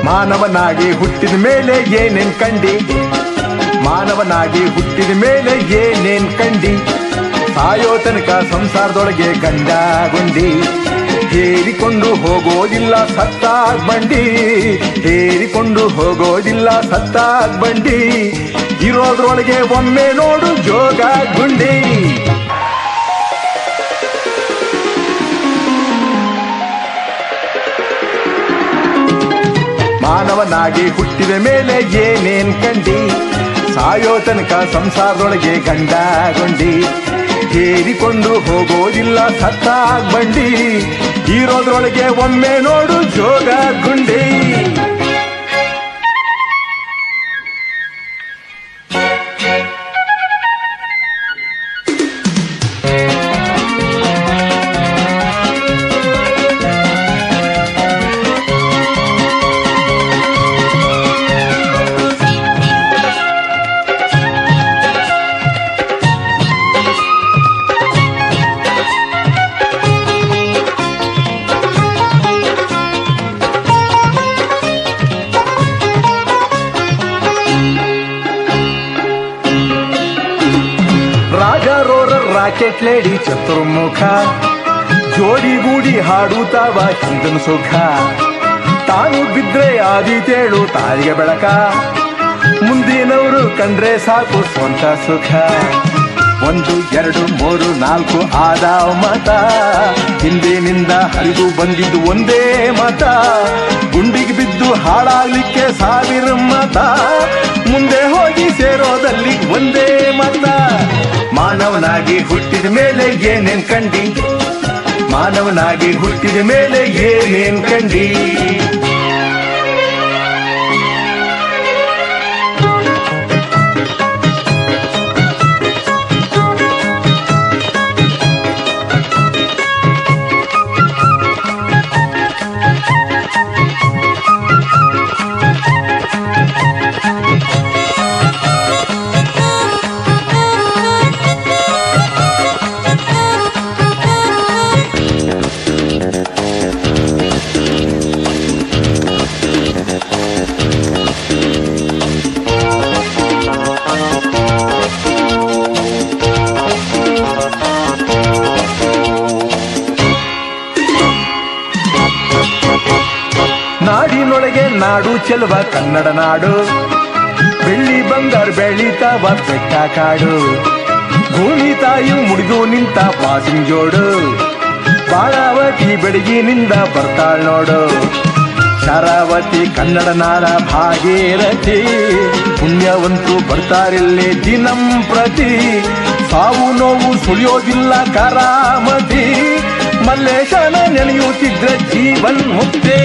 ಮಾನವನಾಗಿ ಹುಟ್ಟಿದ ಮೇಲೆ ಏನೇನ್ ಕಂಡಿ, ಮಾನವನಾಗಿ ಹುಟ್ಟಿದ ಮೇಲೆ ಏನೇನ್ ಕಂಡಿ, ಸಾಯೋ ತನಕ ಸಂಸಾರದೊಳಗೆ ಗಂಡ ಗುಂಡಿ, ಹೇರಿಕೊಂಡು ಹೋಗೋದಿಲ್ಲ ಸತ್ತಾಗ್ ಬಂಡಿ, ಹೇರಿಕೊಂಡು ಹೋಗೋದಿಲ್ಲ ಸತ್ತಾಗ್ ಬಂಡಿ, ಇರೋದ್ರೊಳಗೆ ಒಮ್ಮೆ ನೋಡು ಜೋಗ ಗುಂಡಿ. ಮಾನವನಾಗಿ ಹುಟ್ಟಿದ ಮೇಲೆ ಏನೇನ್ ಕಂಡಿ, ಸಾಯೋ ತನಕ ಸಂಸಾರದೊಳಗೆ ಗಂಡ ಗುಂಡಿ, ಹೇರಿಕೊಂಡು ಹೋಗೋದಿಲ್ಲ ಸತ್ತಾಗ್ ಬಂಡಿ, ಇರೋದ್ರೊಳಗೆ ಒಮ್ಮೆ ನೋಡು ಜೋಗ ಗುಂಡಿ. ರಾಕೆಟ್ ಲೇಡಿ ಚತುರ್ಮುಖ, ಜೋಡಿಗೂಡಿ ಹಾಡುತ್ತಾವ ಹಿಂದನ ಸುಖ, ತಾನು ಬಿದ್ರೆ ಆದಿತೇಳು ತಾಯಿಗೆ ಬೆಳಕ, ಮುಂದಿನವರು ಕಂಡ್ರೆ ಸಾಕು ಸ್ವಂತ ಸುಖ. 1 2 3 4 ಆದಾವ ಮತ, ಹಿಂದಿನಿಂದ ಹರಿದು ಬಂದಿದ್ದು ಒಂದೇ ಮತ, ಗುಂಡಿಗೆ ಬಿದ್ದು ಹಾಳಾಗ್ಲಿಕ್ಕೆ 1000 ಮತ, ಮುಂದೆ ಹೋಗಿ ಸೇರೋದಲ್ಲಿ ಒಂದೇ ಮತ. ಮಾನವನಾಗಿ ಹುಟ್ಟಿದ ಮೇಲೆ ಏನೇನ್ ಕಂಡಿ, ಮಾನವನಾಗಿ ಹುಟ್ಟಿದ ಮೇಲೆ ಏನೇನ್ ಕಂಡಿ. ನಾಡಿನೊಳಗೆ ನಾಡು ಚೆಲುವ ಕನ್ನಡ ನಾಡು, ಬೆಳ್ಳಿ ಬಂಗಾರ ಬೆಳೀತಾವ ಬೆಟ್ಟ ಕಾಡು, ಭೂಮಿ ತಾಯಿ ಮುಡಿದು ನಿಂತ ಪಾಸಿಂಗ್ ಜೋಡು, ಬಾಳಾವತಿ ಬೆಳಗಿನಿಂದ ಬರ್ತಾಳ್ ನೋಡು, ಶರಾವತಿ ಕನ್ನಡ ನಾಡ ಭಾಗೀರಥಿ, ಪುಣ್ಯವಂತರು ಬರ್ತಾರಿಲ್ಲಿ ದಿನಂ ಪ್ರತಿ, ಸಾವು ನೋವು ಸುಳಿಯೋದಿಲ್ಲ ಕರಾಮತಿ, ಮಲ್ಲೇಶನ ನೆನೆಯುತ್ತಿದ್ರೆ ಜೀವನ್ ಮುಕ್ತಿ.